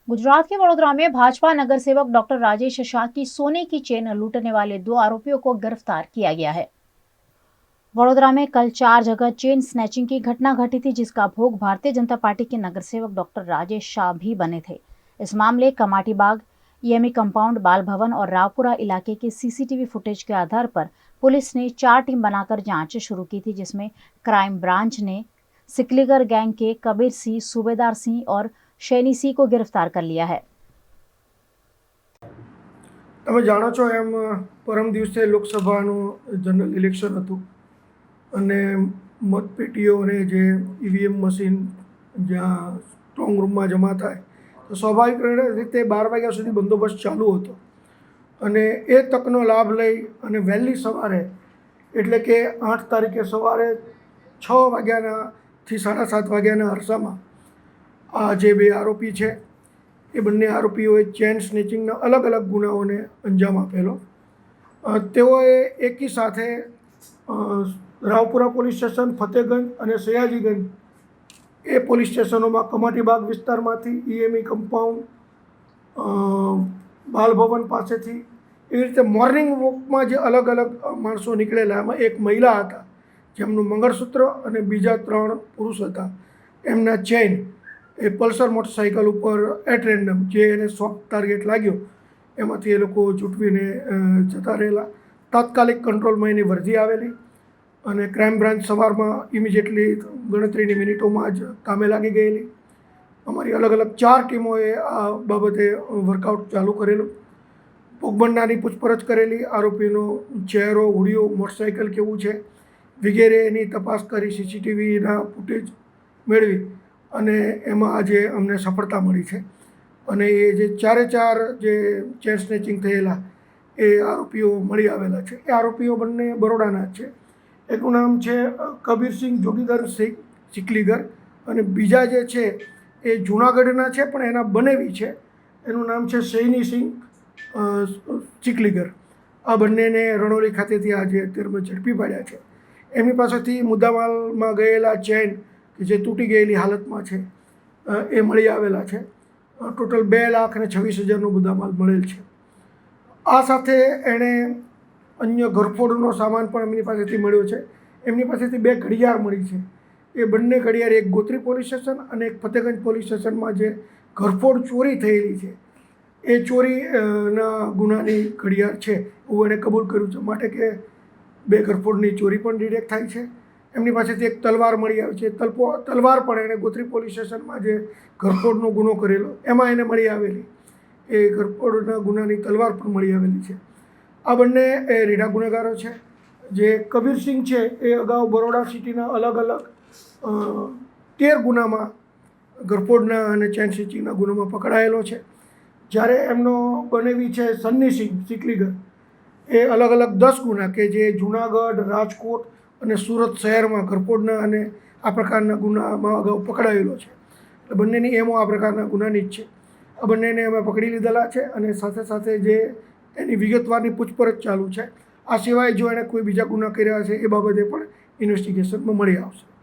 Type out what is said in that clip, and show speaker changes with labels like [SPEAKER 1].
[SPEAKER 1] गुजरात के वडोदरा में भाजपा नगर सेवक डॉक्टर राजेश शाह की सोने की चेन लूटने वाले 2 आरोपियों को गिरफ्तार किया गया है। वडोदरा में कल 4 जगह चेन स्नैचिंग की घटना घटी थी, जिसका भोग भारतीय जनता पार्टी के नगर सेवक डॉक्टर राजेश शाह भी बने थे। इस मामले कमाटी बाग, ईएमई कंपाउंड, बाल भवन और रावपुरा इलाके के सीसीटीवी फुटेज के आधार पर पुलिस ने 4 टीम बनाकर जांच शुरू की थी, जिसमें क्राइम ब्रांच ने सिकलीगर गैंग के कबीर सिंह, सूबेदार सिंह और शैनी सिंह को गिरफ्तार कर लिया है।
[SPEAKER 2] તમે જાણો છો એમ પરમ દિવસે લોકસભાનું જનરલ ઇલેક્શન હતું અને મતપેટીઓને જે ઈવીએમ મશીન જ્યાં સ્ટ્રોંગ રૂમમાં જમા થાય તો સ્વાભાવિક રીતે 12 વાગ્યા સુધી બંદોબસ્ત ચાલુ હતો અને એ તકનો લાભ લઈ અને વહેલી સવારે એટલે કે 8 તારીખે સવારે 6 વાગ્યાથી 7:30 વાગ્યાના અરસામાં આ જે 2 આરોપી છે એ બંને આરોપીઓએ ચેન સ્નેચિંગના અલગ અલગ ગુનાઓને અંજામ આપેલો। તેઓએ એકી સાથે રાવપુરા પોલીસ સ્ટેશન, ફતેગંજ અને સયાજીગંજ એ પોલીસ સ્ટેશનોમાં કમાટીબાગ વિસ્તારમાંથી, ઈએમઈ કમ્પાઉન્ડ, બાલભવન પાસેથી એવી રીતે મોર્નિંગ વોકમાં જે અલગ અલગ માણસો નીકળેલા, એમાં એક મહિલા હતા જેમનું મંગળસૂત્ર અને બીજા 3 પુરુષ હતા, એમના ચેન એ પલ્સર મોટરસાઇકલ ઉપર એટ રેન્ડમ જે એને સોફ્ટ ટાર્ગેટ લાગ્યો એમાંથી એ લોકો જૂટવીને જતા રહેલા। તાત્કાલિક કંટ્રોલમાં એની વર્ધી આવેલી અને ક્રાઇમ બ્રાન્ચ સવારમાં ઇમિડિયેટલી ગણતરીની મિનિટોમાં જ કામે લાગી ગયેલી। અમારી અલગ અલગ 4 ટીમોએ આ બાબતે વર્કઆઉટ ચાલુ કરેલું। ભોગ બનનારની પૂછપરછ કરેલી, આરોપીનો ચહેરો, હુડિયો, મોટરસાઇકલ કેવું છે વગેરે એની તપાસ કરી, સીસીટીવીના ફૂટેજ મેળવી અને એમાં આજે અમને સફળતા મળી છે અને એ જે 4 જે ચેન સ્નેચિંગ થયેલા એ આરોપીઓ મળી આવેલા છે। એ આરોપીઓ બંને બરોડાના જ છે। એકનું નામ છે કબીરસિંહ જોગીધર સિંહ ચીખલીગર અને બીજા જે છે એ જૂનાગઢના છે પણ એના બનેવી છે, એનું નામ છે શૈની સિંહ ચીખલીગર। આ બંનેને રણોલી ખાતેથી આજે અત્યારમાં ઝડપી પાડ્યા છે। એમની પાસેથી મુદ્દામાલમાં ગયેલા ચેન કે જે તૂટી ગયેલી હાલતમાં છે એ મળી આવેલા છે। ટોટલ 2,26,000નો મુદ્દામાલ મળેલ છે। આ સાથે એણે અન્ય ઘરફોડનો સામાન પણ એમની પાસેથી મળ્યો છે। એમની પાસેથી 2 ઘડિયાળ મળી છે। એ બંને ઘડિયાળ એક ગોત્રી પોલીસ સ્ટેશન અને એક ફતેગંજ પોલીસ સ્ટેશનમાં જે ઘરફોડ ચોરી થયેલી છે એ ચોરીના ગુનાની ઘડિયાળ છે એવું એણે કબૂલ કર્યું છે, માટે કે 2 ઘરફોડની ચોરી પણ ડિટેક્ટ થાય છે। એમની પાસેથી એક તલવાર મળી આવી છે। તલવાર પણ એણે ગોત્રી પોલીસ સ્ટેશનમાં જે ઘરફોડનો ગુનો કરેલો એમાં એને મળી આવેલી, એ ઘરફોડના ગુનાની તલવાર પણ મળી આવેલી છે। આ બંને એ રીઢા ગુનેગારો છે। જે કબીરસિંહ છે એ અગાઉ બરોડા સિટીના અલગ અલગ 13 ગુનામાં ઘરફોડના અને ચેન સ્નેચિંગના ગુનામાં પકડાયેલો છે। જ્યારે એમનો બનેવી છે સન્ની સિંહ ચીખલીગર, એ અલગ અલગ 10 ગુના કે જે જૂનાગઢ, રાજકોટ અને સુરત શહેરમાં ઘરફોડના અને આ પ્રકારના ગુનામાં અગાઉ પકડાયેલો છે। એટલે બંનેની એમો આ પ્રકારના ગુનાની જ છે। આ બંનેને અમે પકડી લીધેલા છે અને સાથે સાથે જે એની વિગતવારની પૂછપરછ ચાલુ છે। આ સિવાય જો એણે કોઈ બીજા ગુના કર્યા છે એ બાબતે પણ ઇન્વેસ્ટિગેશનમાં મળી આવશે।